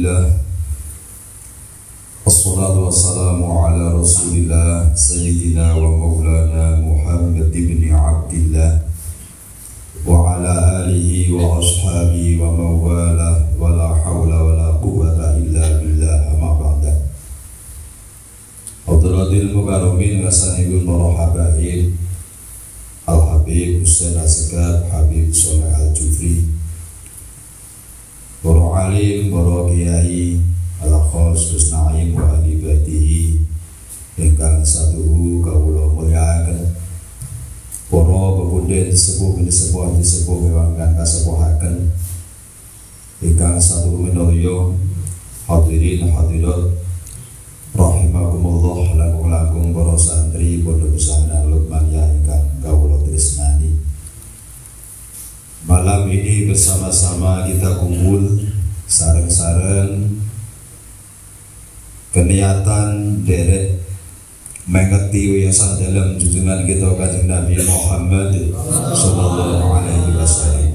Alhamdulillah, wassalatu wassalamu ala rasulillah Sayyidina wa maulana Muhammad ibn Abdillah wa ala alihi wa ashabihi wa mawala wa la hawla wa la quwwata illa billah amma ba'da. Hadratil mukarramin wasanibun marhabain Al-Habib Husain Asgaf Habib Soleh Al-Jufri, para alim, para kiai, al-khos, kusnaim, wa alibadihi ingkang satu kawula mulyakaken, para pemuda disepuh mewangkan kasepuhaken ingkang satu menoryo hadirin hadirat rahimakumullah langkung para santri pondok pesantren Lukmaniyah ingkang kawula tresnani. Malam ini bersama-sama kita kumpul sareng-sareng keniatan derek mengeti wiyasan dalam junjungan kita Kanjeng Nabi Muhammad sallallahu alaihi wasallam.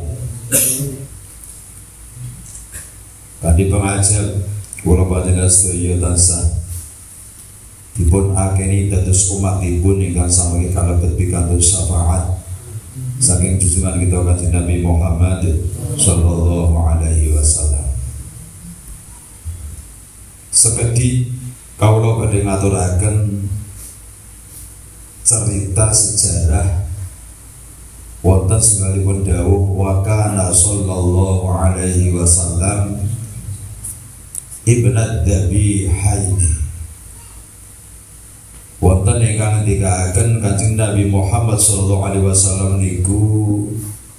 Kanthi pengajap kula panjenengan sedaya tansah dipun akeni dados umatipun ingkang sami kalebet pikantuk syafaat saking junjungan kita Kanjeng Nabi Muhammad sallallahu alaihi wasallam. Sekedhik kawula badhe ngaturaken cerita sejarah wonten setunggalipun dawuh wa kana sallallahu alaihi wasallam ibnad Dhabihaini. Wonten ingkang ngendikaken Kanjeng Nabi Muhammad sallallahu alaihi wasallam niku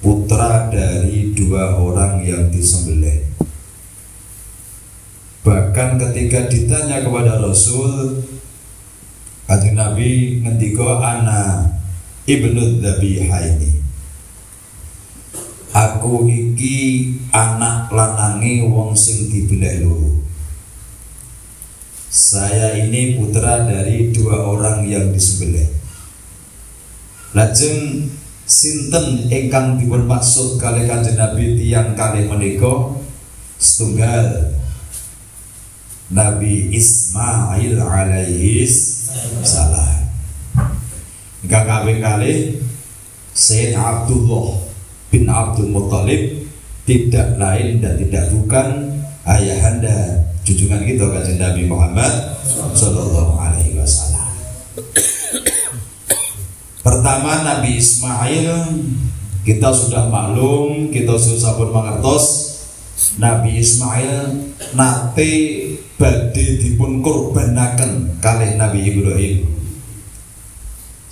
putra dari dua orang yang disembelih. Bahkan ketika ditanya kepada Rasul, Kanjeng Nabi ngendika ana ibnu Dhabihaini. Aku iki anak lanange wong sing dibeleh loro. Saya ini putra dari dua orang yang disembelih. Lajeng sinten ingkang dipun maksud kalih Kanjeng Nabi tiyang kalih menika? Setunggal Nabi Ismail alaihi salam. Ingkang kaping kalih Sayyid Abdullah bin Abdul Muttalib, tidak lain dan tidak bukan ayahanda junjungan kita Kanjeng Nabi Muhammad sallallahu alaihi wasallam. Pertama Nabi Ismail, kita sudah maklum, kita sudah pun mengertos Nabi Ismail nate badhe dipun kurbanaken kalih Nabi Ibrahim,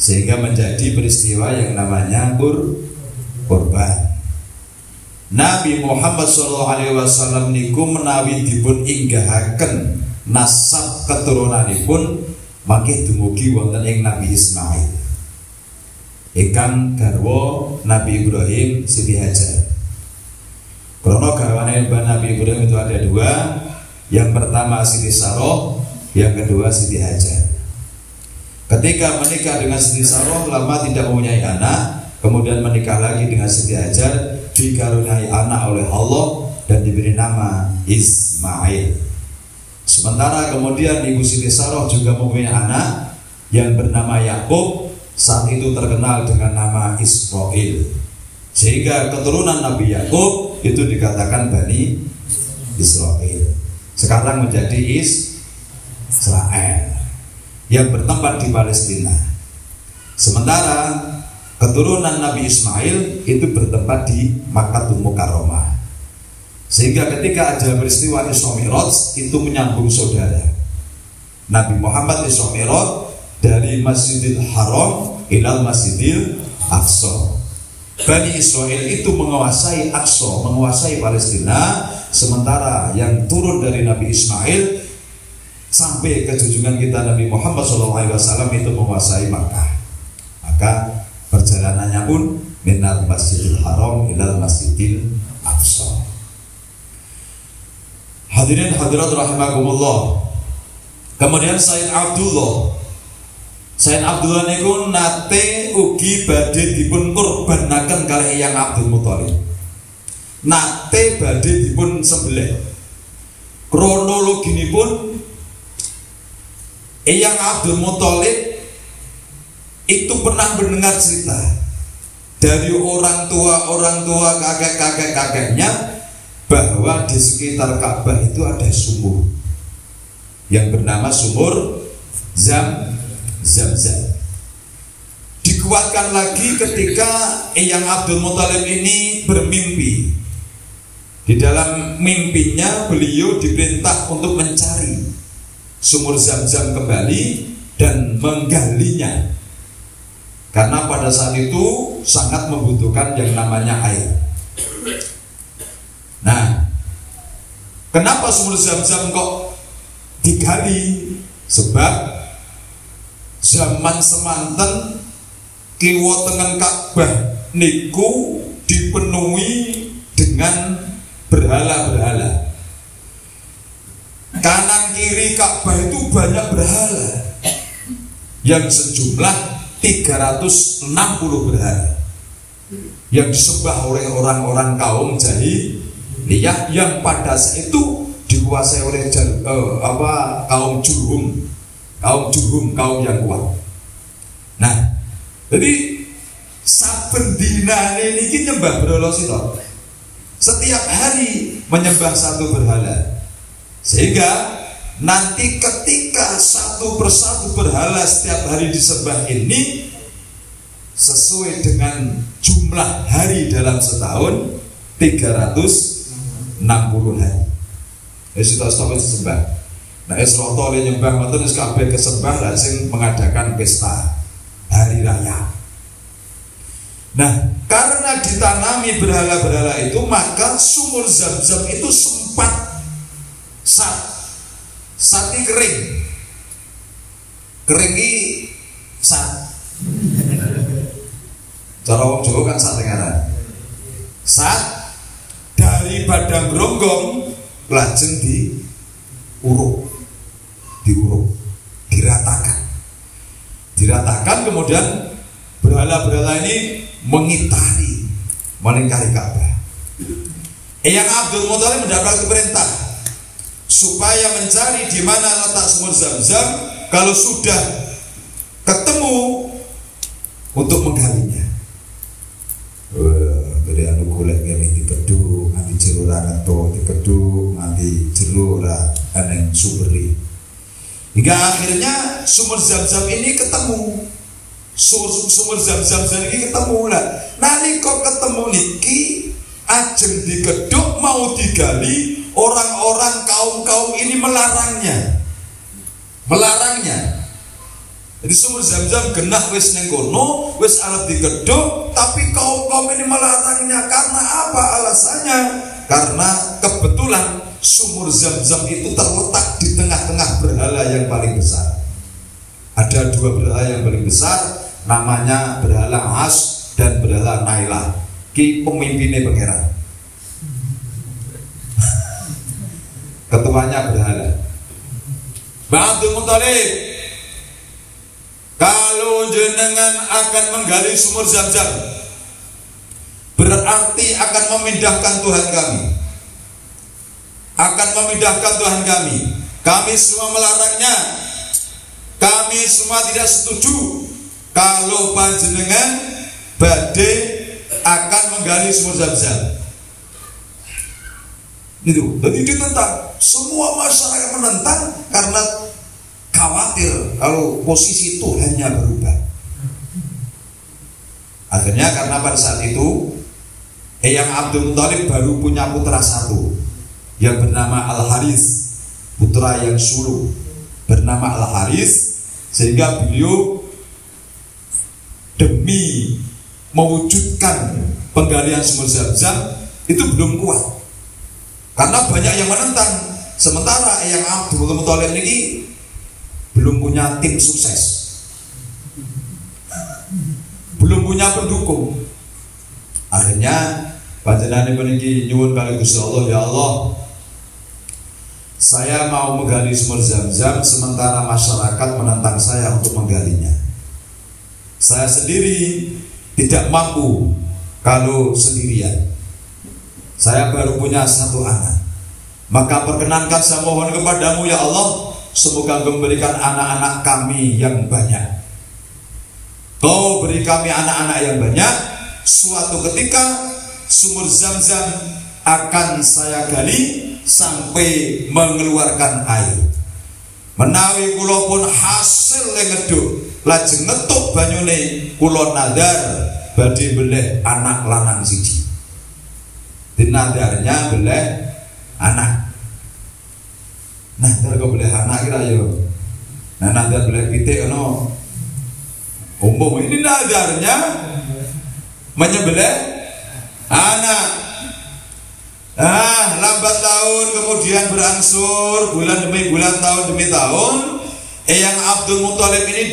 sehingga menjadi peristiwa yang namanya kurban. Nabi Muhammad SAW niku menawi dipun inggahaken nasab keturunanipun mangke dumugi wonten ing Nabi Ismail ingkang garwa Nabi Ibrahim Siti Hajar. Karena garwane Nabi Ibrahim itu ada dua, yang pertama Siti Saroh, yang kedua Siti Hajar. Ketika menikah dengan Siti Saroh lama tidak mempunyai anak, kemudian menikah lagi dengan Siti Hajar, dikaruniai anak oleh Allah dan diberi nama Ismail. Sementara kemudian Ibu Siti Saroh juga mempunyai anak yang bernama Yakub, saat itu terkenal dengan nama Israel. Sehingga keturunan Nabi Yakub itu dikatakan Bani Israel. Sekarang menjadi Israel yang bertempat di Palestina. Sementara keturunan Nabi Ismail itu bertempat di Makkatul Mukarramah. Sehingga ketika ada peristiwa Isra Mi'raj itu menyambung saudara. Nabi Muhammad Isra Mi'raj dari Masjidil Haram ilal Masjidil Aqsa. Bani Israel itu menguasai Aqsa, menguasai Palestina, sementara yang turun dari Nabi Ismail sampai ke junjungan kita Nabi Muhammad SAW itu menguasai Makkah. Maka perjalanannya pun minal Masjidil Haram ilal Masjidil Aqsa. Hadirin hadirat rahimakumullah. Kemudian Sayyid Abdullah niku nate ugi badhe dipun kurbanaken kalih Eyang Abdul Muthalib. Nate badhe dipun sembelih. kronologinipun Eyang Abdul Muthalib itu pernah mendengar cerita dari orang tua kakeknya bahwa di sekitar Ka'bah itu ada sumur yang bernama sumur Zamzam. Dikuatkan lagi ketika Eyang Abdul Muthalib ini bermimpi. Di dalam mimpinya beliau diperintah untuk mencari sumur Zamzam kembali dan menggalinya, karena pada saat itu sangat membutuhkan yang namanya air. Nah, kenapa sumur Zamzam kok digali? Sebab zaman semanten kiwa tengen Ka'bah niku dipenuhi dengan berhala-berhala. Kanan kiri Ka'bah itu banyak berhala yang sejumlah 360 berhala yang disembah oleh orang-orang kaum jahiliyah yang pada saat itu dikuasai oleh kaum Jurhum, kaum yang kuat. Nah, jadi saben dinane niki nyembah berhala sira. Setiap hari menyembah satu berhala, sehingga nanti ketika satu persatu berhala setiap hari disembah ini sesuai dengan jumlah hari dalam setahun 360 hari. Sudah disembah. Nah, esroto oleh nyembah ngoten wis kabeh kesembah lan sing mengadakan pesta hari raya. Nah, karena ditanami berhala-berhala itu, maka sumur Zamzam itu sempat sati kering sat. Cara wong Jawa kan sate ngaran. Sat dari Padang Gronggong lajeng diuruk, diratakan, kemudian berhala-berhala ini melingkari Ka'bah. Eyang Abdul Muthalib mendapat perintah supaya mencari di mana letak sumur Zamzam. Kalau sudah ketemu, untuk menggalinya. Dari anu golek ngene dipedhuk, nganti jero ra ngeto, dipedhuk nganti jero ra aneng sumeri. Hingga akhirnya sumur Zamzam ini ketemu. Sumur Zamzam ini ketemu lah. Nalika ketemu niki ajeng digedhuk mau digali, orang-orang kaum ini melarangnya. Jadi sumur Zamzam genah wis ning kono, wis arep digedhuk, tapi kaum ini melarangnya. Karena apa alasannya? Karena kebetulan sumur Zamzam itu terletak di tengah-tengah berhala yang paling besar. Ada dua berhala yang paling besar, namanya berhala As dan berhala Nailah. Ki pemimpinnya pangeran, ketuanya berhala. Abdul Muthalib, kalau jenengan akan menggali sumur Zamzam, berarti akan memindahkan Tuhan kami. Kami semua melarangnya. Kami semua tidak setuju kalau panjenengan badhe akan menggali sumur Zamzam. Itu, jadi ditentang. Semua masyarakat menentang karena khawatir kalau posisi Tuhannya berubah. Akhirnya karena pada saat itu Eyang Abdul Muthalib baru punya putra satu yang bernama Al-Harits, putra yang sulung bernama Al-Harits, sehingga beliau demi mewujudkan penggalian sumur Zamzam itu belum kuat karena banyak yang menentang. Sementara Eyang Abdul Muthalib ini belum punya tim sukses, belum punya pendukung. Akhirnya panjenengan niki nyuwun kali Gusti Allah, ya Allah, saya mau menggali sumur Zamzam sementara masyarakat menentang saya untuk menggalinya. Saya sendiri tidak mampu kalau sendirian. Saya baru punya satu anak. Maka perkenankan saya mohon kepadamu ya Allah, semoga Engkau memberikan anak-anak kami yang banyak. Kau beri kami anak-anak yang banyak. Suatu ketika sumur Zam-Zam akan saya gali sampai mengeluarkan air. Menawi kula pun hasil ngeduk lajeng ngetuk banyune, kula nadar badhe beleh anak lanang siji. Dinadarnya beleh anak. Nadar kok beleh anak kira yo. Nah nadar beleh pitik ono umum, ini nadarnya menyembelih anak. Lambat tahun kemudian berangsur, bulan demi bulan, tahun demi tahun, Eyang Abdul Muthalib ini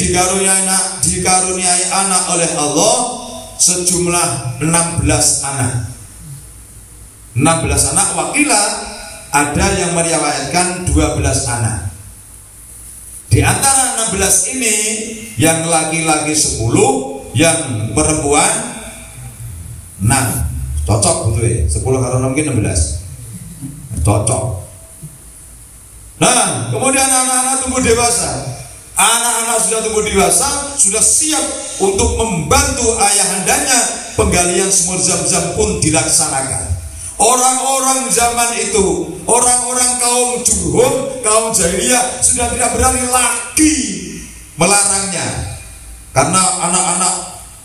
dikaruniai anak oleh Allah sejumlah 16 anak. 16 anak, wakilah ada yang meriwayatkan 12 anak. Di antara 16 ini yang laki-laki 10, yang perempuan 6. Cocok betul ya, 10 karo 6 16. Cocok. Nah, kemudian anak-anak tumbuh dewasa. Anak-anak sudah tumbuh dewasa, sudah siap untuk membantu ayahandanya. Penggalian sumur Zam-Zam pun dilaksanakan. Orang-orang zaman itu, orang-orang kaum Jurhum, kaum Jahiliyah sudah tidak berani lagi melarangnya, karena anak-anak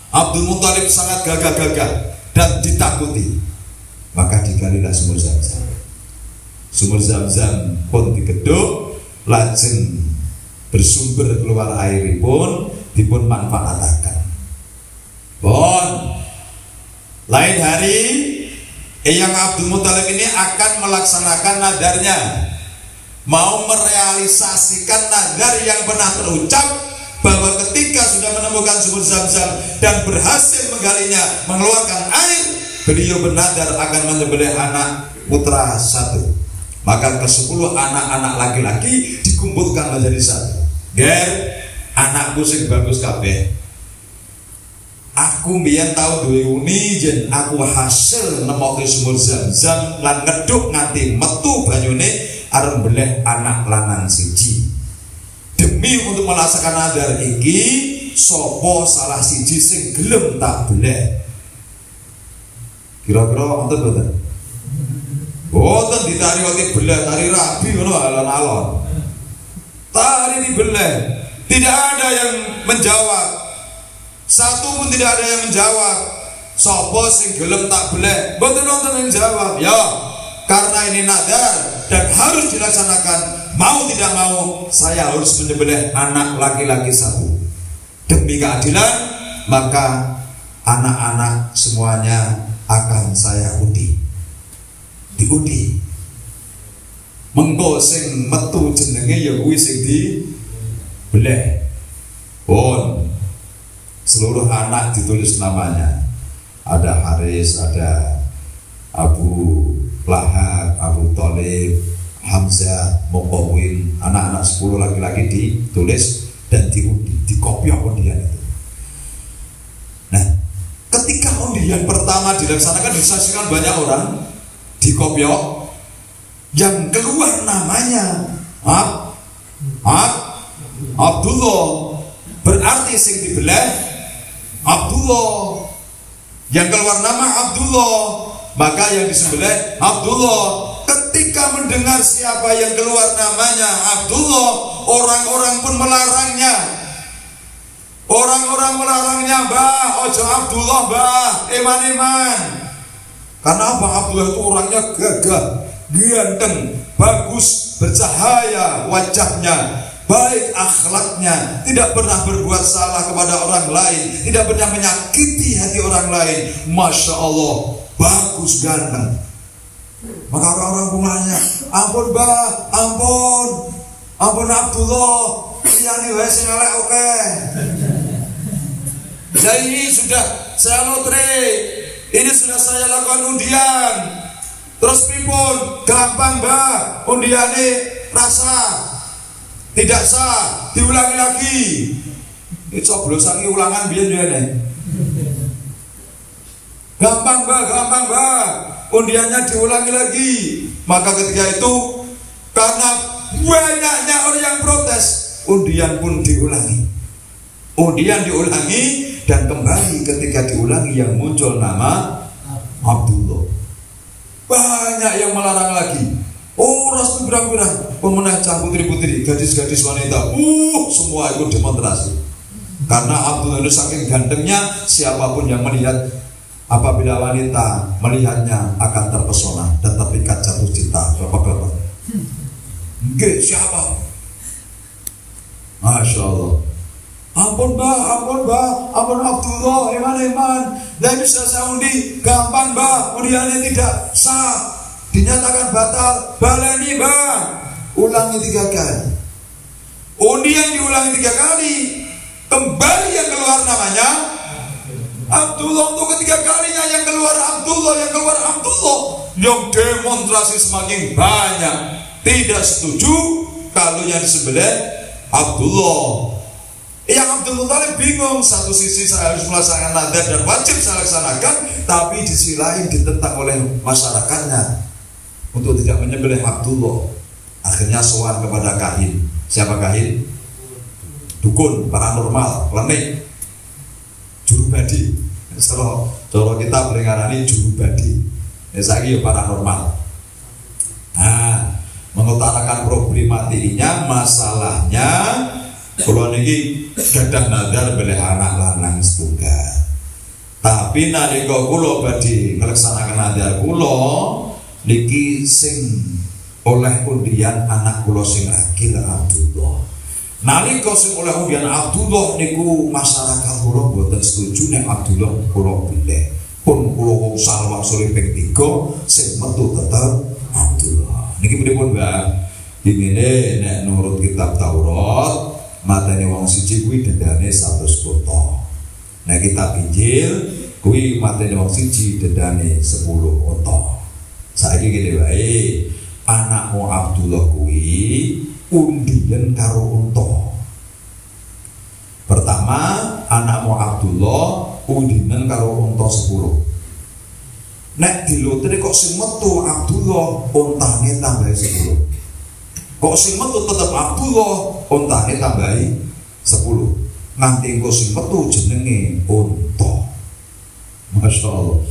Abdul Muthalib sangat gagah-gagah dan ditakuti. Maka digalilah sumur Zam-Zam. Sumur Zam-Zam pun digeduk, lajeng bersumber keluar airipun dipun manfaataken. Bon, lain hari Eyang Abdul Muthalib ini akan melaksanakan nadarnya, mau merealisasikan nadar yang pernah terucap, bahwa ketika sudah menemukan sumur Zam-Zam dan berhasil menggalinya, mengeluarkan air, beliau bernadar akan menyembelih anak putra satu. Maka ke-10 anak-anak laki-laki dikumpulkan menjadi satu. Ger, anakku sing bagus kabeh. Aku mbiyen tau duwe uni jen aku hasil nemokke sumur Zam-Zam lan ngeduk nganti metu banyune arep mbeleh anak lanang siji. Demi untuk melaksanakan nadar iki, sapa salah siji sing gelem tak beleh. Kira-kira wonten mboten? Boten ditari wati beleh, tari rabi ngono alon-alon. Tari dibeleh, tidak ada yang menjawab. Satu pun tidak ada yang menjawab. Sapa sing gelem tak beleh? Mboten wonten yang jawab. Ya, karena ini nadar dan harus dilaksanakan, mau tidak mau saya harus menyembelih anak laki-laki satu. Demi keadilan, maka anak-anak semuanya akan saya undi. Diundi. Mengko sing metu jenenge ya kuwi sing dibeleh. Pun seluruh anak ditulis namanya. Ada Haris, ada Abu Lahab, Abu Thalib, Hamzah, Muqawwin, anak-anak 10 laki-laki ditulis dan diundi, dikopiok undian itu. Nah, ketika undian pertama dilaksanakan, disaksikan banyak orang, dikopiok, yang keluar namanya Abdullah, berarti sing dibeleh Abdullah. Yang keluar nama Abdullah, maka yang disembelih Abdullah. Ketika mendengar siapa yang keluar namanya Abdullah, orang-orang pun melarangnya. Orang-orang melarangnya, "Mbah, ojo Abdullah, Mbah, iman-iman." Karena apa? Abdullah itu orangnya gagah, ganteng, bagus, bercahaya wajahnya, baik akhlaknya, tidak pernah berbuat salah kepada orang lain, tidak pernah menyakiti hati orang lain. Masya Allah, bagus, ganteng. Maka orang-orang pun nanya, "Ampun Mbah, ampun Abdullah, liyane wae sing elek oke." Nah, ini sudah saya lotre, ini sudah saya lakukan undian. Terus pripun? Gampang Mbah, undiane rasa tidak sah, diulangi lagi. Ini coblosan ulangan biyen. Gampang Mbah, undiannya diulangi lagi. Maka ketika itu karena banyaknya orang yang protes, undian pun diulangi. Undian diulangi dan kembali ketika diulangi yang muncul nama Abdullah. Banyak yang melarang lagi. Oh, restu pirang-pirang pemenang cah putri-putri, gadis-gadis wanita, semua ikut demonstrasi. Karena Abdullah itu saking gantengnya, siapapun yang melihat, apabila wanita melihatnya akan terpesona dan terpikat jatuh cinta. Bapak-bapak, enggak siapa? Masya Allah. Ampun mbah, ampun Abdullah, iman. Dan bisa saya undi, gampang mbah, undiannya tidak sah, dinyatakan batal, baleni mbah. Ulangi 3 kali. Undian diulangi 3 kali, kembali yang keluar namanya Abdullah. Untuk ketiga kalinya yang keluar Abdullah. Yang demonstrasi semakin banyak, tidak setuju kalau yang disembelih Abdullah. Yang Abdul Muthalib bingung, satu sisi saya harus melaksanakan nadar dan wajib saya laksanakan, tapi di sisi lain ditentang oleh masyarakatnya untuk tidak menyembelih Abdullah. Akhirnya sowan kepada kahin. Siapa kahin? Dukun, paranormal, klenik, juru badi. Cara kita berengarani juru badi. Saya paranormal. Nah, mengutarakan problematiknya, masalahnya kula niki gadah nadar bilih anak lanang setunggal. Tapi nalika kula badhe nglaksanakaken nadar kula niki sing oleh undian anak kula sing akil Abdullah. Nalika sing oleh undian Abdullah niku masyarakat kula boten setuju nek Abdullah kula pilih. Pun kula wong salawat sore ping 3 sing metu tetep Abdullah. Niki pripun, Mbak? Dimene nek nurut kitab Taurat matane wong siji kuwi dendane 100 kota. Nek kitab Injil kuwi matane wong siji dendane 10 kota. Saiki ngene wae, anakmu Abdullah kuwi undian karo unta. Pertama, anakmu Abdullah undian karo unta 10. Nek dilotre kok sing metu Abdullah, untane tambah 10. Kok sing metu tetep Abdullah, untane tambahi 10. Nganti engko sing metu jenenge unta. Masya Allah.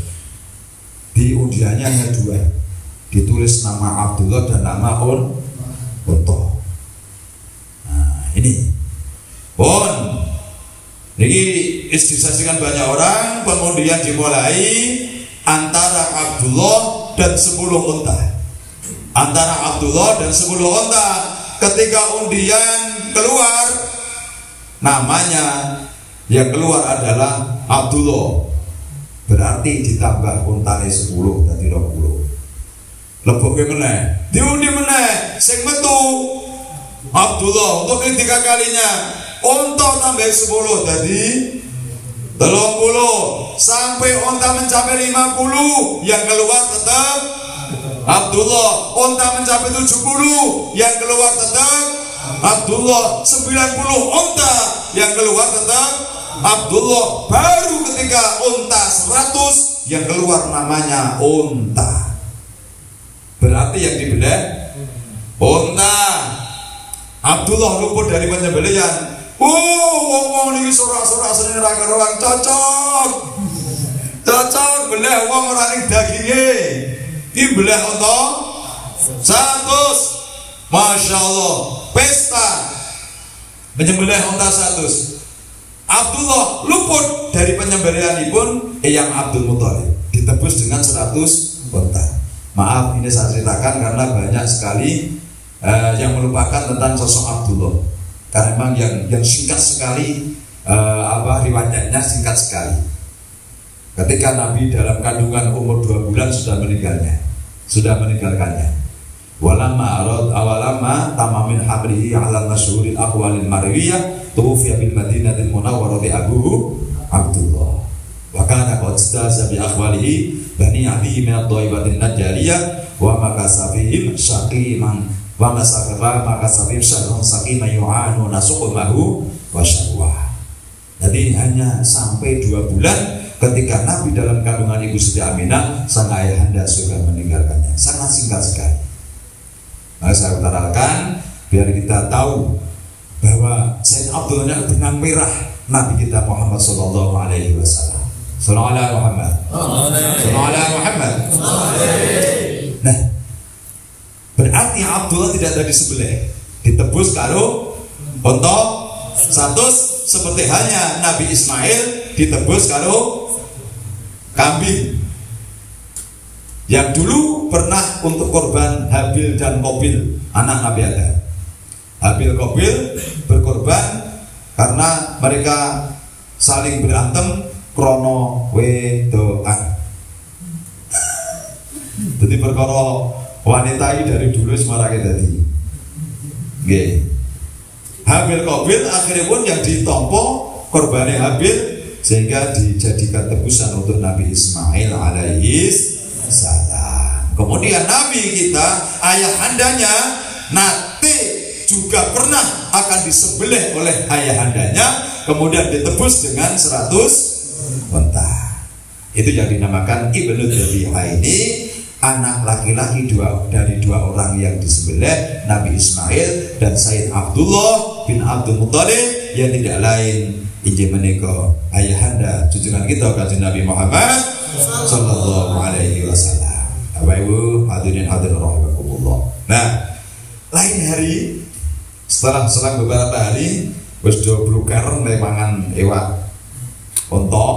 Di undiannya hanya 2. Ditulis nama Abdullah dan nama unta. Nah, ini. Ini disaksikan banyak orang, pengundian dimulai antara Abdullah dan 10 unta. Antara Abdullah dan 10 unta. Ketika undian keluar, namanya yang keluar adalah Abdullah. Berarti ditambah untane 10 dadi 20. Leboke meneh, diundi meneh, sing metu Abdullah untuk ketiga kalinya. Unta tambah 10 dadi 30. Sampai unta mencapai 50, yang keluar tetap Abdullah. Unta mencapai 70, yang keluar tetap Abdullah. 90 unta, yang keluar tetap Abdullah. Baru ketika unta 100, yang keluar namanya unta. Berarti yang dibelah unta. Abdullah luput dari penyembelihan. Wong niki sorak-sorak seneng ra karo wong cocok. Cocok belah wong ora ning daginge. Ki belah unta 100. Masya Allah, pesta penyembelihan unta 100. Abdullah luput dari penyembelihanipun Eyang Abdul Muthalib, ditebus dengan 100 unta. Maaf, ini saya ceritakan karena banyak sekali yang melupakan tentang sosok Abdullah. Karena memang yang singkat sekali, riwayatnya singkat sekali. Ketika Nabi dalam kandungan umur 2 bulan sudah meninggalkannya. Awalama tamamin habrihi ala masyhuril aqwalil marwiyah tuwfiya bil Madinatil Munawwarati Abu Abdullah. Wa kana qad istaza bi akhwalihi bani Abi min ad-Dhaibatin Najjariyah wa makasafihim syaqiman wa makasafihim syarrun saqiman yu'anu nasuqmahu wa syarwah. Jadi hanya sampai 2 bulan ketika Nabi dalam kandungan Ibu Siti Aminah, sang ayahanda sudah meninggalkannya. Sangat singkat sekali. Maka saya utarakan biar kita tahu bahwa Sayyid Abdullah benang merah Nabi kita Muhammad sallallahu alaihi wasallam. Sallallahu alaihi Muhammad. Sallallahu alaihi Muhammad. Nah, berarti Abdullah tidak ada disembelih, ditebus karo unta 100 seperti hanya Nabi Ismail ditebus karo kambing. Yang dulu pernah untuk korban Habil dan Qabil, anak Nabi Adam. Habil Qabil berkorban karena mereka saling berantem krono wedoan. Jadi perkara wanita ini dari dulu semarake tadi. Nggih. Habil Qabil akhirnya pun yang ditompo korbannya Habil sehingga dijadikan tebusan untuk Nabi Ismail alaihi salam. Kemudian Nabi kita ayahandanya nanti juga pernah akan disembelih oleh ayahandanya, kemudian ditebus dengan 100 unta. Itu yang dinamakan Ibnu Dhabiha ini, anak laki-laki dari dua orang yang disembelih, Nabi Ismail dan Sayyid Abdullah bin Abdul Muttalib, yang tidak lain injil menika ayahanda junjungan kita kanjeng Nabi Muhammad sallallahu alaihi wasallam. Bapak Ibu hadirin hadirin rahimakumullah. Nah, lain hari setelah selang beberapa hari wis do blukar mangan ewak unta,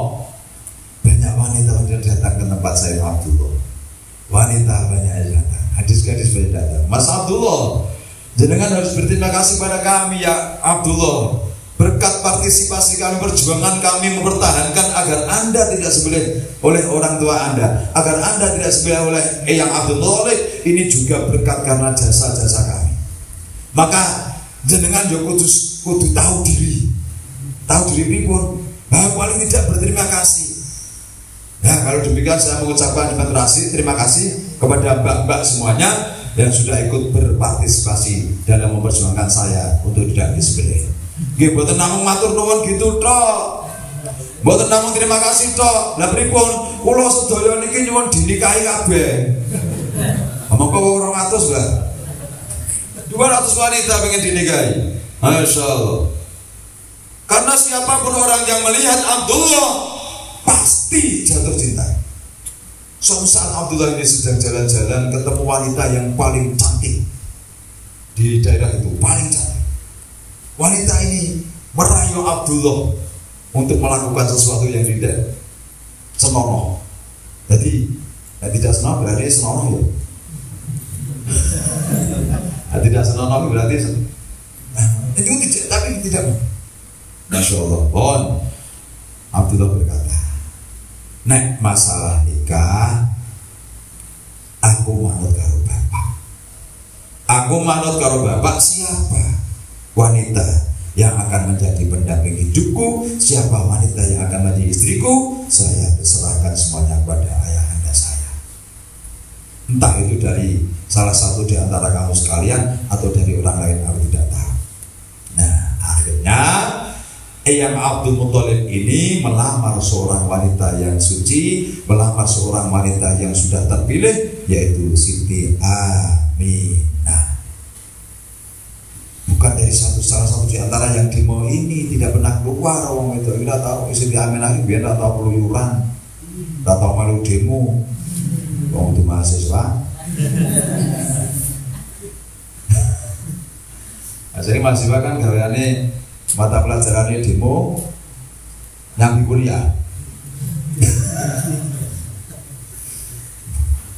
banyak wanita datang ke tempat Sayyid Abdullah. Wanita banyak yang datang, hadis-hadis banyak datang. Mas Abdullah, jenengan harus berterima kasih pada kami ya Abdullah. Berkat partisipasi kami, perjuangan kami mempertahankan agar Anda tidak disembelih oleh orang tua Anda, agar Anda tidak disembelih oleh Eyang Abdul Thalib. Ini juga berkat karena jasa-jasa kami. Maka jenengan yo kudu tahu diri pun, bahwa paling tidak berterima kasih. Nah, kalau demikian saya mengucapkan terima kasih kepada mbak-mbak semuanya yang sudah ikut berpartisipasi dalam memperjuangkan saya untuk tidak disembelih. Nggih, mboten namung matur nuwun gitu tok. Mboten namung terima kasih tok. Lah pripun? Kula sedaya niki nyuwun dinikahi kabeh. Monggo 200 lah. 200 wanita pengen dinikahi. Masyaallah. Karena siapapun orang yang melihat Abdullah pasti jatuh cinta. Suatu saat Abdullah ini sedang jalan-jalan ketemu wanita yang paling cantik di daerah itu, paling cantik. Wanita ini merayu Abdullah untuk melakukan sesuatu yang tidak senonoh. Jadi tidak senonoh berarti senonoh ya. Tidak senonoh berarti itu tidak, tapi tidak. Masya Allah. Bon, Abdullah berkata, nek masalah nikah, aku manut karo bapak. Aku manut karo bapak. Siapa wanita yang akan menjadi pendamping hidupku, siapa wanita yang akan menjadi istriku, saya serahkan semuanya kepada ayahanda saya. Entah itu dari salah satu di antara kamu sekalian atau dari orang lain, aku tidak tahu. Nah, akhirnya Eyang Abdul Muttalib ini melamar seorang wanita yang suci, melamar seorang wanita yang sudah terpilih, yaitu Siti Aminah. Bukan dari salah satu di antara yang demo ini, tidak pernah keluar orang itu. Kita tahu Siti Aminah ini biar tidak tahu keluyuran, tidak tahu malu demo, orang itu mahasiswa. Nah, jadi mahasiswa kan gaweane mata pelajarannya demo nyambi kuliah.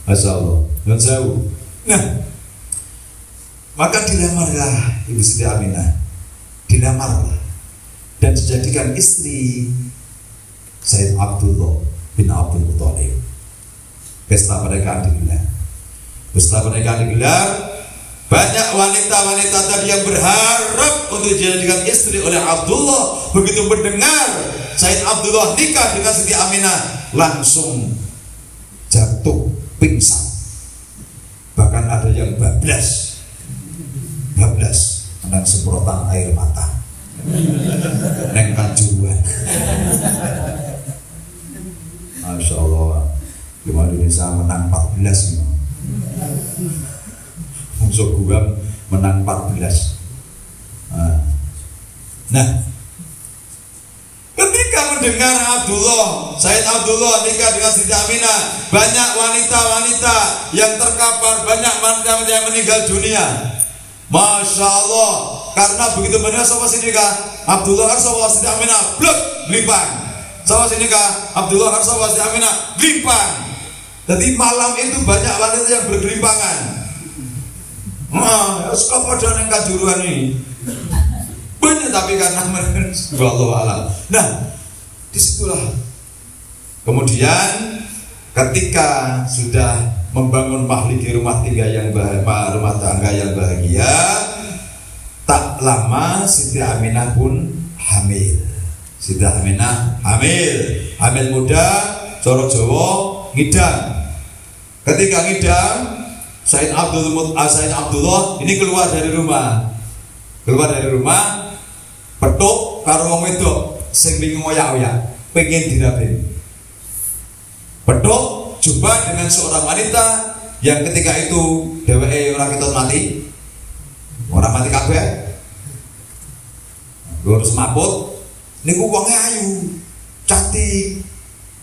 Masya Allah, dan jauh. Nah, maka dilamarlah Ibu Siti Aminah, dilamarlah dan dijadikan istri Sayyid Abdullah bin Abdul Muttalib. Pesta pernikahan digelar. Pesta pernikahan digelar. Banyak wanita-wanita tadi yang berharap untuk dijadikan istri oleh Abdullah, begitu mendengar Sayyid Abdullah nikah dengan Siti Aminah, langsung jatuh pingsan. Bahkan ada yang bablas, menang semprotan air mata. neng Kanjuruhan. Masya Allah, cuma Indonesia menang 14 nih. Musuh gua menang 14. Nah, ketika mendengar Sayyid Abdullah nikah dengan Siti Aminah, banyak wanita-wanita yang terkapar, banyak wanita yang meninggal dunia. Masya Allah, karena begitu banyak sama si nikah Abdullah sama Siti Aminah, blok limpang. Sama si nikah Abdullah sama Siti Aminah, limpang. Jadi malam itu banyak wanita yang bergelimpangan. Suka pada neng Kanjuruhan ini banyak, tapi karena wallahu alam. Nah, disitulah kemudian ketika sudah membangun mahliki rumah tangga yang bahagia, tak lama Siti Aminah pun hamil. Siti Aminah hamil muda, coro Jawa ngidam. Ketika ngidam, Sayyid Abdullah ini keluar dari rumah, petuk karo wong wedok sing bingung oyak-oyak, pengen dirabi. Petuk jumpa dengan seorang wanita yang ketika itu dheweke ora ketut mati. Ora mati kabeh. Lurus maput, niku wonge ayu, cantik.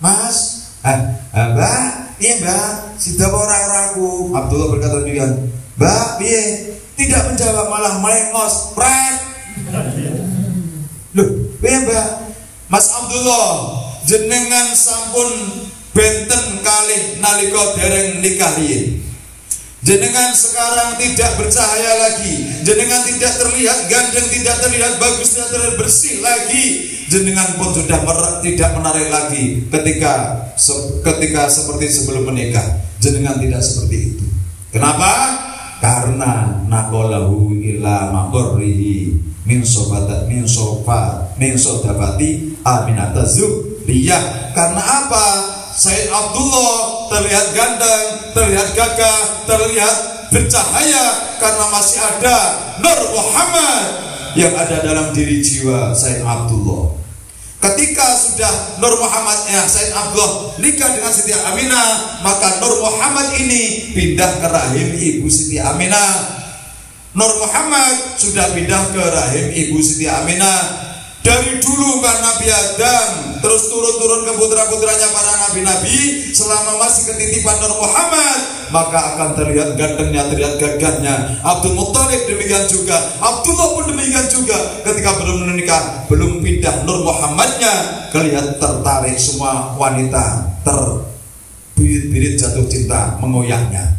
Mas, Mbak, iya Mbak, sida ora aku. Abdullah berkata demikian. Mbak, piye? Tidak menjawab, malah melengos, pret. Loh, piye Mbak? Mas Abdullah, jenengan sampun benten kalih nalika dereng nikah riyin. Jenengan sekarang tidak bercahaya lagi. Jenengan tidak terlihat gandeng, tidak terlihat bagus, tidak terlihat bersih lagi. Jenengan pun sudah tidak menarik lagi ketika seperti sebelum menikah. Jenengan tidak seperti itu. Kenapa? Karena naqalahu ila maqrihi min sodabati aminatazub liyah. Karena apa? Sayyid Abdullah terlihat ganteng, terlihat gagah, terlihat bercahaya karena masih ada Nur Muhammad yang ada dalam diri jiwa Sayyid Abdullah. Ketika sudah Nur Muhammad Sayyid Abdullah nikah dengan Siti Aminah, maka Nur Muhammad ini pindah ke rahim ibu Siti Aminah. Nur Muhammad sudah pindah ke rahim ibu Siti Aminah. Dari dulu kan Nabi Adam terus turun-turun ke putra-putranya para nabi-nabi, selama masih ketitipan Nur Muhammad maka akan terlihat gantengnya, terlihat gagahnya. Abdul Muttalib demikian juga, Abdullah pun demikian juga. Ketika belum menikah, belum pindah Nur Muhammadnya, kelihatan tertarik semua wanita, terbirit-birit jatuh cinta, mengoyaknya.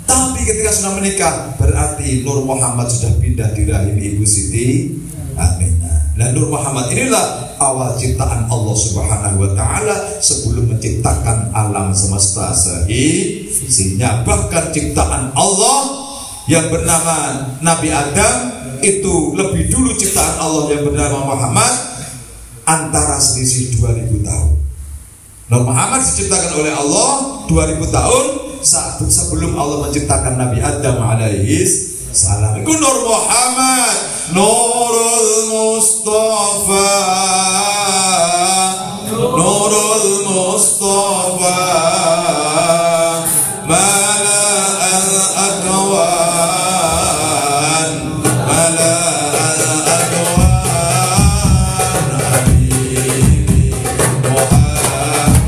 Tapi ketika sudah menikah, berarti Nur Muhammad sudah pindah di rahim ibu Siti Aminah. Dan Nur Muhammad inilah awal ciptaan Allah Subhanahu wa ta'ala sebelum menciptakan alam semesta sehingga bahkan ciptaan Allah yang bernama Nabi Adam itu lebih dulu ciptaan Allah yang bernama Muhammad, antara selisih 2000 tahun. Nur Muhammad diciptakan oleh Allah 2000 tahun sebelum Allah menciptakan Nabi Adam alaihi salam. Itu Nur Muhammad, Nurul Mustafa, Nurul Mustafa, Mala al-Adwan, Mala al-Adwan, Habibi Muhammad,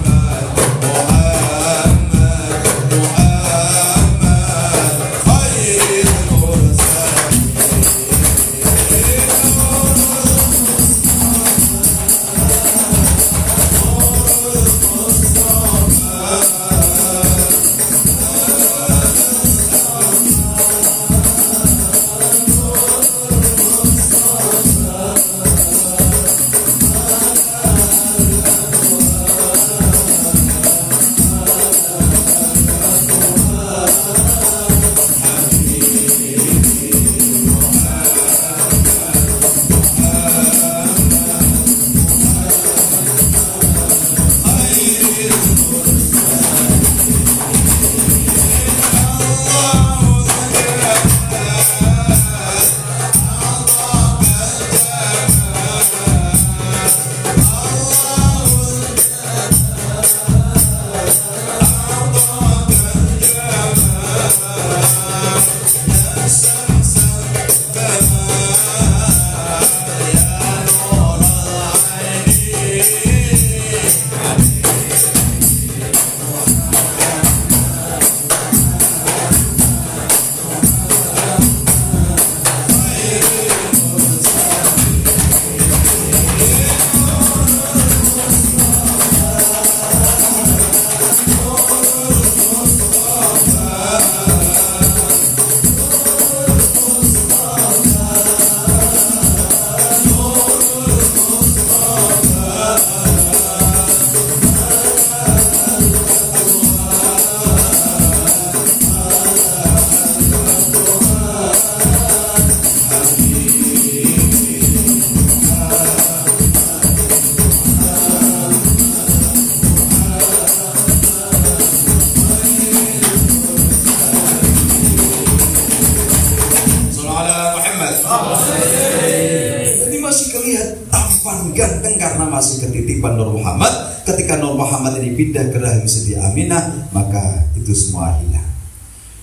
sekalian, tampan ganteng karena masih ketitipan Nur Muhammad. Ketika Nur Muhammad ini pindah ke rahim Siti Aminah, maka itu semua hilang.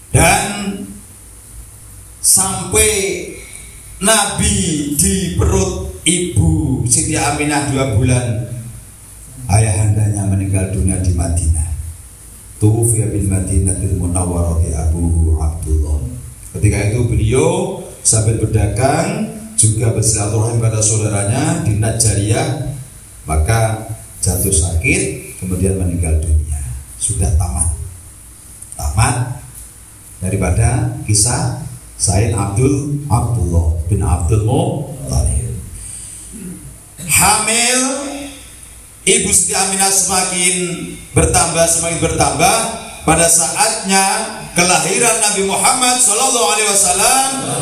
Dan sampai Nabi di perut ibu Siti Aminah 2 bulan, ayahandanya meninggal dunia di Madinah. Tuwfiya bil Madinatil Munawwarati Abu Abdullah. Ketika itu beliau sambil berdagang juga bersilaturahim pada saudaranya di Najjariyah, maka jatuh sakit kemudian meninggal dunia. Sudah tamat daripada kisah Said Abdullah bin Abdul Muttalib. Hamil Ibu Siti Aminah semakin bertambah. Pada saatnya kelahiran Nabi Muhammad SAW,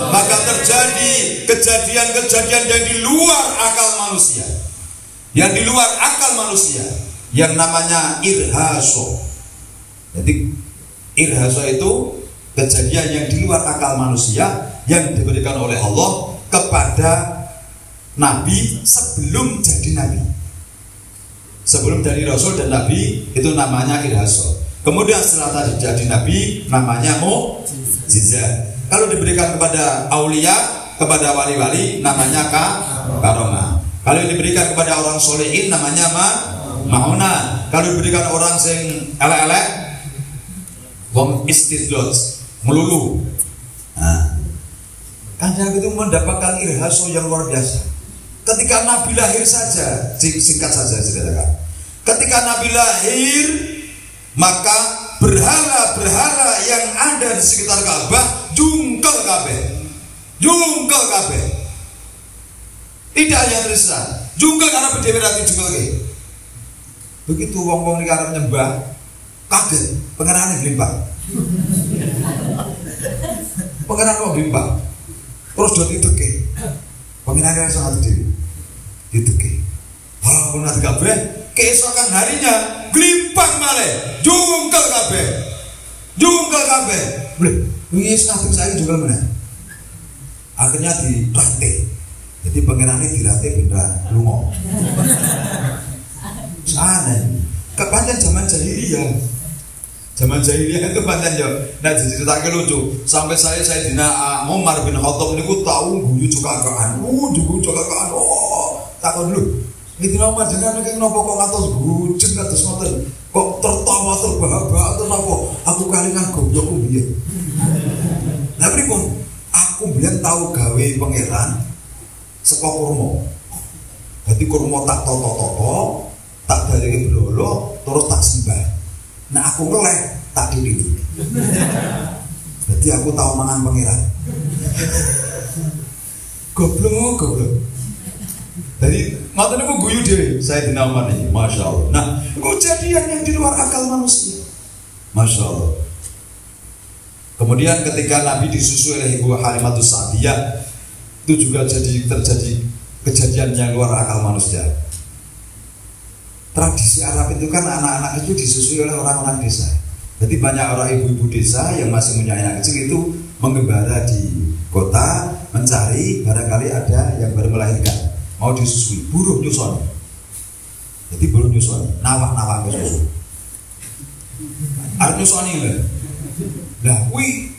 maka terjadi kejadian-kejadian yang di luar akal manusia, yang namanya irhaso. Jadi irhaso itu kejadian yang di luar akal manusia yang diberikan oleh Allah kepada Nabi sebelum jadi Nabi. Sebelum jadi Rasul dan Nabi itu namanya irhaso. Kemudian setelah tadi jadi Nabi namanya mukjizat. Kalau diberikan kepada aulia, kepada wali-wali namanya karomah. Kalau diberikan kepada orang solehin namanya ma'una. Kalau diberikan orang sing elek-elek, wong istidlot, melulu. Nah, Kanjeng itu mendapatkan irhaso yang luar biasa. Ketika Nabi lahir saja, singkat saja ceritakan. Ketika Nabi lahir, maka berhala-berhala yang ada di sekitar Ka'bah jungkel kabeh. Tidak hanya tersisa, jungkel karena berdiri rati jungkel ke. Begitu wong-wong ini karena nyembah, kaget, pengenalan belimbang. Pengenalan belimbang. Terus do diteke. Pengenalan sangat diri. Diteke. Wah, pengenalan kabeh, keesokan harinya glimpang malih, jungkel kabeh. Boleh, wingi ngatur saya jungkel meneh. Akhirnya dirate. Jadi pengenane dirate benda lunga. Sana. Kepanjang zaman jahiliyah. Zaman jahiliyah itu panjang yo. Nah, diceritake lucu. Sampai saya Sayyidina Umar bin Khattab niku tahu guyu cekakaan. Takon dulu. Itu nama jangan lagi nopo kok ngatos bujuk ngatos ngoten kok tertawa terbahak-bahak terus apa aku kalingan goblok piye. Lah pripun? Aku biyen tahu gawe pangeran saka kurma. Dadi kurma tak toto-toto, tak daleke blolo, terus tak sembah. Nah aku ngeleh tak dipilih. Jadi aku tahu mangan pangeran. Goblok. Jadi matanya aku guyu deh, saya dinamakan ini, masya Allah. Nah, kejadian yang di luar akal manusia, masya Allah. Kemudian ketika Nabi disusui oleh Ibu Halimatus Sa'diyah, itu juga terjadi kejadian yang luar akal manusia. Tradisi Arab itu kan anak-anak itu disusui oleh orang-orang desa. Jadi banyak orang ibu-ibu desa yang masih punya anak kecil itu mengembara di kota mencari barangkali ada yang baru melahirkan. Mau disusui, buruh nyusun. Jadi buruh nyusun, nawak-nawak ke susu. Arep nyusun ini lho. Lah kuwi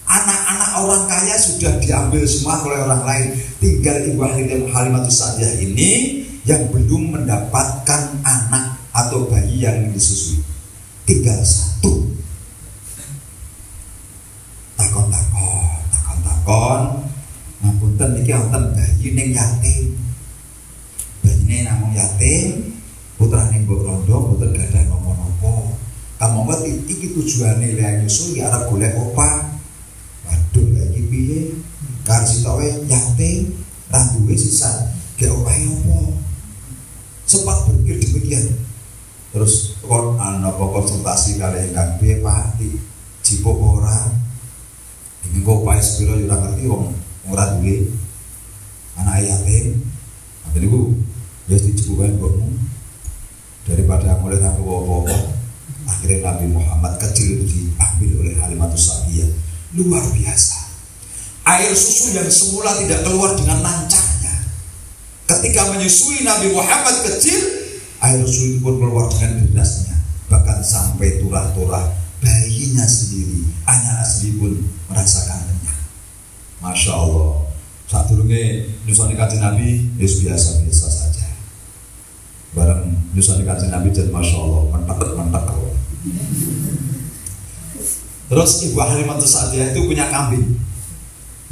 anak-anak orang kaya sudah diambil semua oleh orang lain. Tinggal Ibu Halimatus Sa'diyah ini yang belum mendapatkan anak atau bayi yang disusui. Tinggal satu. Takon. Ngapunten niki wonten bayi ning yatim. Bayine namung yatim, putrane mbok rondo mboten gadah napa-napa. Kamu ngerti iki tujuane lek nyusul ya arep golek opah. Waduh lha iki piye? Kar sitowe yatim, ra duwe sisa. Ge opahe opo? Sempat berpikir demikian. Terus kon konsultasi kali Kang B Pak di Cipo ora. Iki kok pae sepiro yo ora ngerti wong ora duwe anak yatim. Jadi ku ya dicukupan mbokmu daripada mulai aku apa-apa. Akhirnya Nabi Muhammad kecil itu diambil oleh Halimatus Sa'diyah. Luar biasa. Air susu yang semula tidak keluar dengan lancarnya ketika menyusui Nabi Muhammad kecil, air susu pun keluar dengan derasnya, bahkan sampai turah-turah bayinya sendiri, anak asli pun merasakan kenyang. Masya Allah. Saat dulunya nyusani kanjeng Nabi, biasa-biasa saja. Bareng nyusani kanjeng Nabi dan Masya Allah, mentek. Terus Ibu Halimatus Sa'diyah itu punya kambing,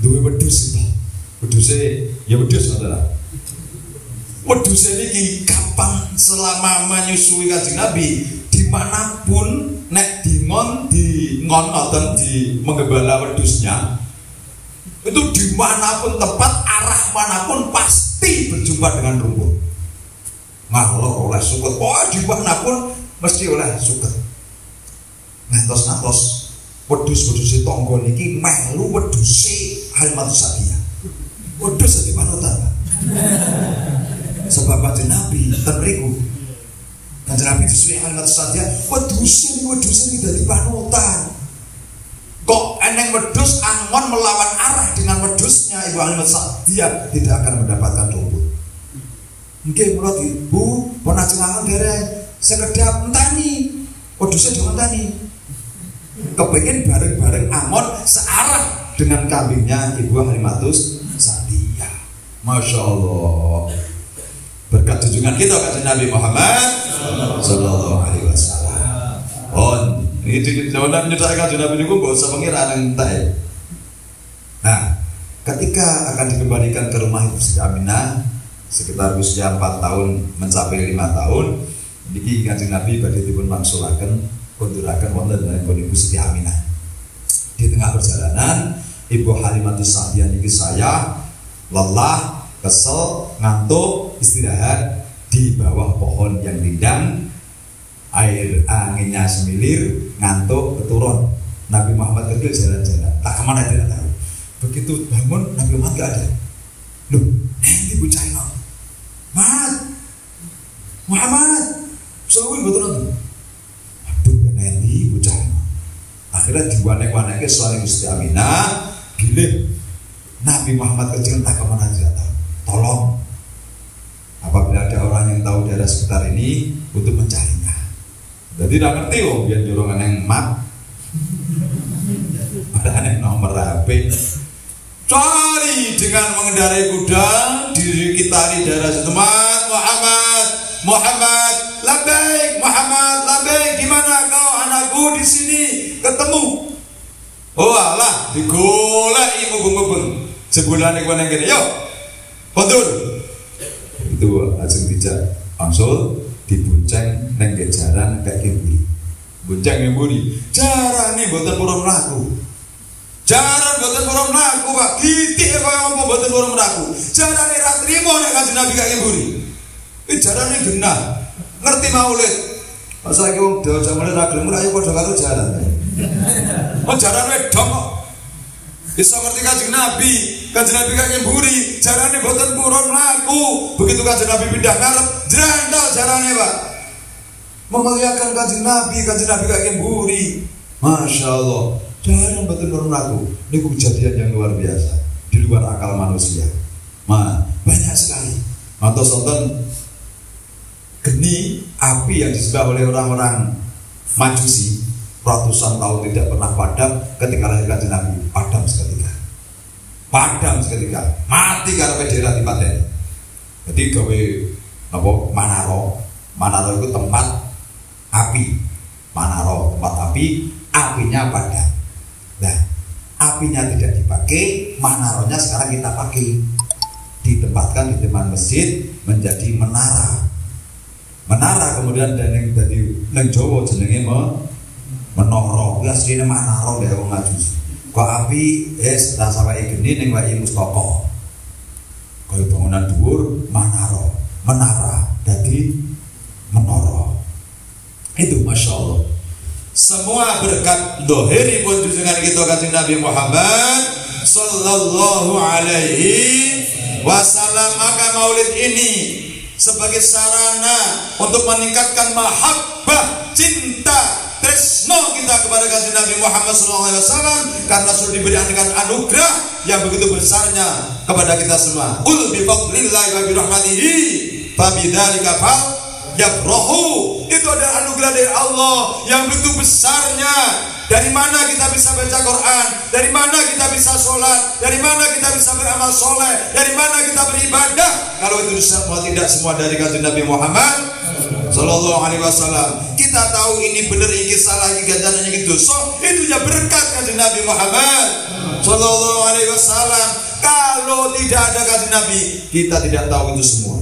duwe wedhus itu. Wedhusnya ya wedhus adalah. Wedhusnya ini kapan selama menyusui kanjeng Nabi, dimanapun nek dingon atau di menggembala wedhusnya, itu dimanapun tempat, arah manapun pasti berjumpa dengan rumput. Ngalor oleh suket, dimanapun mesti oleh suket. Ngantos wedhus tonggo niki melu wedhusi Halimatus Sa'diyah. Wedhus dadi panutan. Sebab kanjeng Nabi tenriku, kanjeng Nabi disuwi Halimatus Sa'diyah, wedhus dadi panutan. Kok eneng wedhus angon melawan arah dengan wedhusnya Ibu Halimatus Sa'diyah tidak akan mendapatkan rumput. Nggih mulut Ibu, pun ajengangan dereng sekedap entani, wedhusnya dientani. Kepengin bareng-bareng angon searah dengan kambingnya Ibu Halimatus Sa'diyah. Masya Allah. Berkat junjungan kita kanjeng Nabi Muhammad sallallahu alaihi wasallam. Ini di zaman nyusahi kanjeng Nabi niku mbok usah pengira nang entek. Nah, ketika akan dikembalikan ke rumah Ibu Siti Aminah sekitar usia 4 tahun mencapai 5 tahun, niki kanjeng Nabi badhe dipun mangsulaken konduraken wonten ing Ibu Siti Aminah. Di tengah perjalanan Ibu Halimatus Sa'diyah niki saya lelah, kesel, ngantuk, istirahat di bawah pohon yang rindang, air anginnya semilir, ngantuk, keturun. Nabi Muhammad kecil jalan-jalan, tak kemana tidak tahu. Begitu bangun, Nabi Muhammad gak ada. Loh, nanti bocah ini, Muhammad, selalu betul. Aduh, nanti bocah ini. Akhirnya diwanek-waneknya soal Gusti Aminah, gilih. Nabi Muhammad kecil tak kemana tidak tahu. Tolong, apabila ada orang yang tahu daerah sekitar ini untuk mencarinya. Jadi tidak ngerti biar jorongan yang map, ada yang nomor HP. Cari dengan mengendarai kuda, diri kita di daerah setempat. Muhammad, labbaik, gimana kau anakku di sini ketemu? Oh alah, digolek mubeng-mubeng. Sebulan iku nang kene, yuk. Kondur. Itu ajeng dijak angsul dibonceng nang jaran kayak mburi. Bonceng nang mburi. Jarane mboten purun mlaku. Jaran mboten purun mlaku, Pak. Gitik kaya apa mboten purun mlaku. Jarane ra trimo nek kanjeng Nabi kayak mburi. Iki jarane genah. Ngerti maulid. Pas saiki wong do jamane ra gelem ayo padha karo jaran. Oh jaran wedok kok. Bisa ngerti kanjeng Nabi kayak mburi, jarane boten purun mlaku. Begitu kanjeng Nabi pindah ngarep, jrandal jarane, Pak. Memuliakan kanjeng Nabi kayak mburi. Masya Allah, jaran boten purun mlaku. Niku kejadian yang luar biasa, di luar akal manusia. Banyak sekali. Mantos sonten geni api yang disembah oleh orang-orang Majusi ratusan tahun tidak pernah padam. Ketika lahir kanjeng Nabi, padam seketika, mati karena bendera di paten. Jadi gawe apa manaro itu tempat api, tempat api, apinya padam. Nah, apinya tidak dipakai, manaronya sekarang kita pakai, ditempatkan di depan masjid menjadi menara kemudian dan yang dari neng Jawa jenenge menara, ya asline manara dari wong Majusi. Kok api tak sampai geni ning wae Mustofa. Kaya bangunan dhuwur menara dadi menara. Itu Masya Allah. Semua berkat dohiri pun junjungan kita kanjeng Nabi Muhammad sallallahu alaihi wasallam. Maka maulid ini sebagai sarana untuk meningkatkan mahabbah, cinta, tresno kita kepada kanjeng Nabi Muhammad SAW karena sudah diberikan anugerah yang begitu besarnya kepada kita semua. Qul bi fadlillahi wa bi rahmatihi fabidzalika yafrahu. Itu adalah anugerah dari Allah yang begitu besarnya. Dari mana kita bisa baca Quran? Dari mana kita bisa sholat? Dari mana kita bisa beramal soleh? Dari mana kita beribadah? Kalau itu tidak semua dari kanjeng Nabi Muhammad Sallallahu Alaihi Wasallam. Kita tahu ini benar, ini salah, ini ganjaran, ini dosa. Itu ya berkat kanjeng Nabi Muhammad Sallallahu Alaihi Wasallam. Kalau tidak ada kanjeng Nabi, kita tidak tahu itu semua.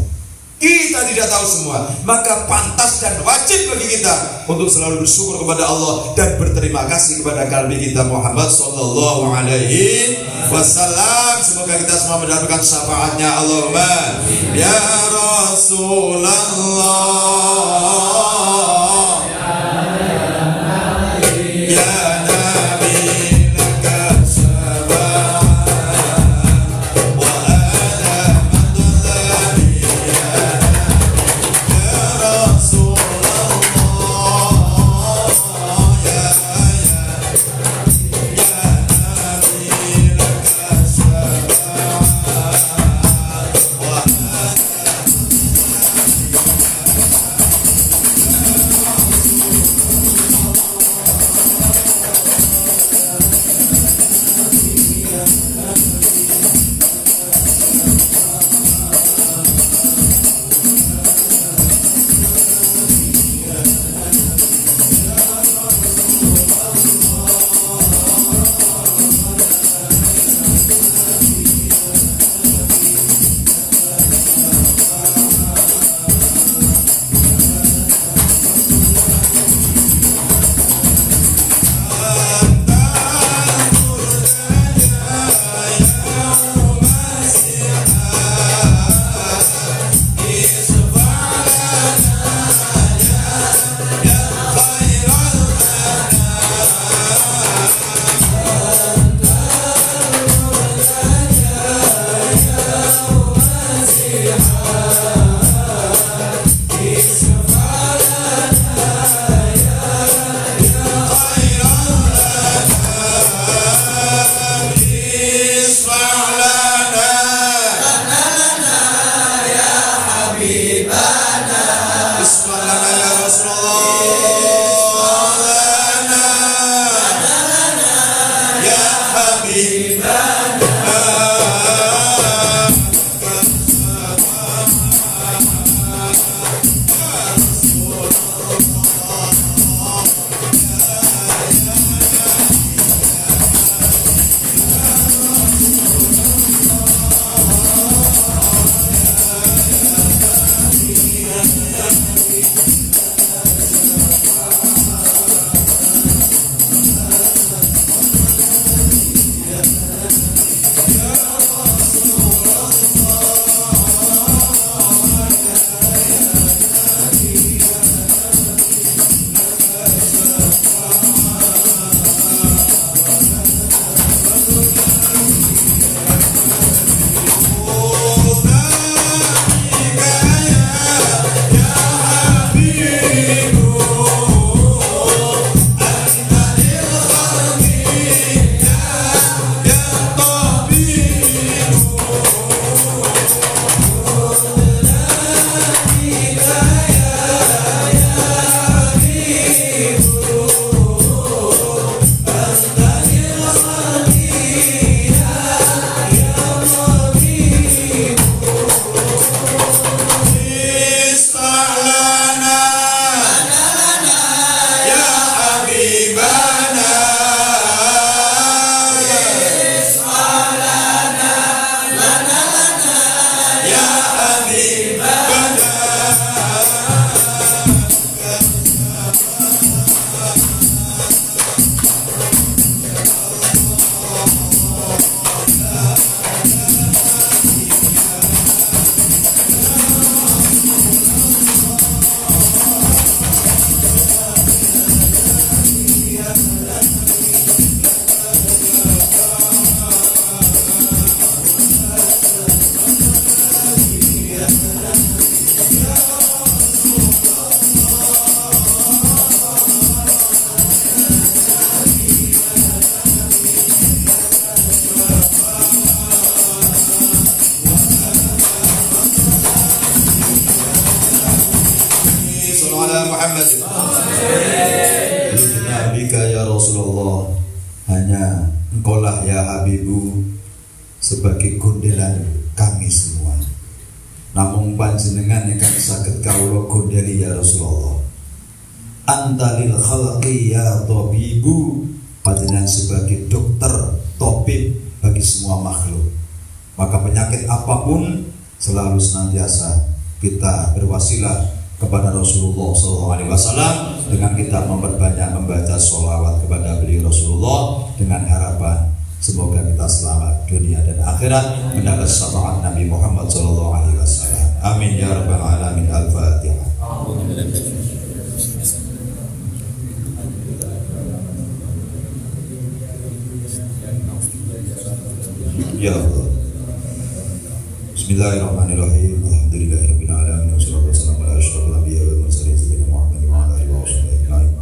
Kita tidak tahu semua, maka pantas dan wajib bagi kita untuk selalu bersyukur kepada Allah dan berterima kasih kepada Nabi kita Muhammad Sallallahu Alaihi Wasallam. Semoga kita semua mendapatkan syafaatnya. Allahumma ya Rasulullah, ya Nabi laka syafaat wa ana madlani ala Muhammad. Nabika ya Rasulullah, hanya engkaulah ya Habibu sebagai gondelan kami semua. Namun panjenengan ingkang saged kawula gondeli ya Rasulullah. Antalil khalqi ya tabibu, panjenengan sebagai dokter, tabib bagi semua makhluk. Maka penyakit apapun selalu senantiasa kita berwasilah kepada Rasulullah SAW dengan kita memperbanyak membaca sholawat kepada beliau Rasulullah dengan harapan semoga kita selamat dunia dan akhirat mendapat syafaat Nabi Muhammad SAW. Amin ya rabbal alamin. Al-Fatihah. Ya Allah. Bismillahirrahmanirrahim. Alhamdulillahirabbil alamin wassalatu wassalamu ala asyrofil anbiya'i wal mursalin sayyidina Muhammad wa ala alihi wa sahbihi ajma'in.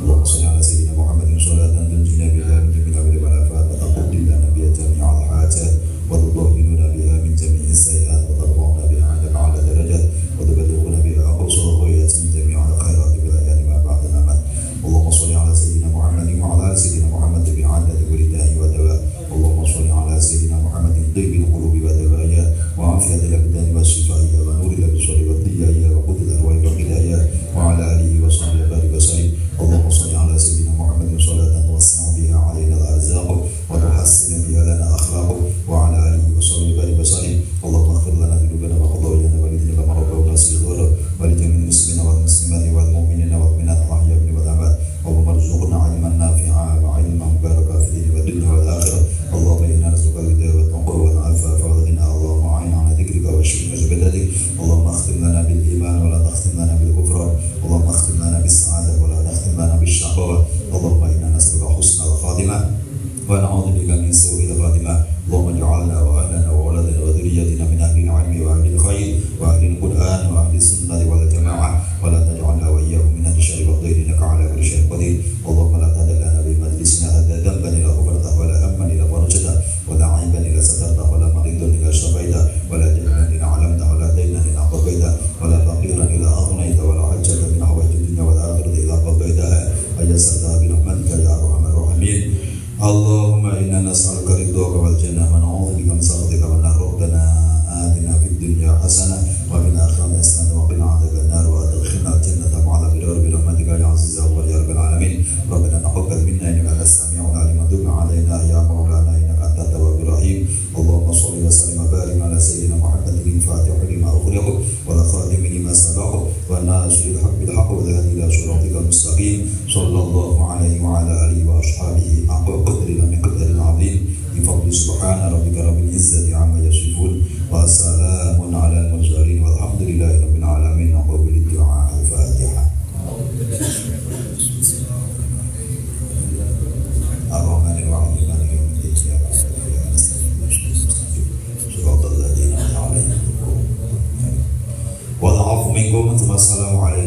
Allahumma shalli ala sayyidina Muhammadin sholatan tunjina biha min jami'il awli wal afat wa taqdi lana biha jami'al hajat wa tudahhiruna biha min jami'is sayyi'at wa tarfa'una biha 'indaka 'ala darajat wa tuballighuna biha aqsal ghayat min jami'il khairati bil ayati ma ba'da amat. Allahumma shalli ala sayyidina Muhammadin wa ala ali sayyidina Muhammad bi 'adadi kulli da'i wa dawa. Allahumma shalli ala sayyidina Muhammadin tibbil qulubi wa dawaiha wa afiyatil abdani wa shifaiha wa nuril absari wa diyaiha wa qudil arwahi wa hidayah wa ala alihi wa sahbihi wa sallim. Allahumma shalli ala sayyidina Muhammadin sholatan tuwassi'u biha 'alaina al-arzaq wa tuhassinu biha lana akhlaq wa ala alihi wa sahbihi wa sallim. Allahumma ighfir lana dhunubana wa khataayana wa lidina kama rabbana saghira wa li jami'il muslimina wal muslimati wal mu'minina wal mu'minat ahya'i wal amwat. Allahumma arzuqna 'ilman nafi'an wa 'ilman mubarakan fid dunya wal akhirah. Allahumma inna nas'aluka al-huda wa at-taqwa wal 'afafa wa ghina. Allahumma 'inna 'ala dhikrika wa syukrika wa ibadatik. Allahumma akhtim lana bil iman wa la takhtim lana bil kufran. Allahumma akhtim lana bis sa'adah wa la takhtim lana bis syaqawah. Allahumma inna nas'aluka husnal khatimah wa na'udzubika min su'il khatimah. Allahumma ij'alna wa ahlana wa auladana wa dhurriyyatina min ahli al-'ilmi wa ahli al-khair wa ahli al-Qur'an wa ahli sunnati wal jamaa'ah wa la taj'alna wa iyyahum min ahli syarri wa dhayri innaka 'ala kulli syai'in qadir. Allahumma la tada' lana bi majlisina hadha dhanban illa ghafartahu wa la hamman illa farajtahu wa la 'aiban illa satartahu wa la maridan illa shafaitahu wa la jahlan illa 'alamtahu wa la daynan illa qadaitahu wa la faqiran illa aghnaitahu wa la hajjatan min hawaijid dunya wal akhirati illa qadaitaha ayyasartaha bi rahmatika ya arhamar rahimin. Allahumma inna nas'aluka ridhaka wal jannah wa na'udzubika min sakhatika wan nar. Rabbana atina fid dunya hasanah wa fil akhirati hasanah wa qina adzaban nar wa adkhilna al-jannata ma'al abrar bi rahmatika ya aziz ya rabbal alamin. Rabbana taqabbal minna innaka antas samiul alim wa tub 'alaina ya maulana innaka antat tawwabur rahim. Allahumma shalli wa sallim wa barik ala sayyidina Muhammadin fatihil lima ughliqa wal khatimi lima sabaqa wa nasiril haqqi bil haqqi wa hadi ila siratikal mustaqim. Sallallahu alaihi wa ala alihi wa ashabihi qadri min qadril azim bi fadli subhana rabbika rabbil izzati amma yasifun wa salamun ala al-mursalin walhamdulillahi rabbil alamin. Qabul du'a al-Fatihah. Ar-Rahmanir Rahim maliki yaumiddin iyyaka na'budu wa iyyaka nasta'in shiratal ladzina an'amta 'alaihim. Wa la'afu minkum. Wassalamu alaikum.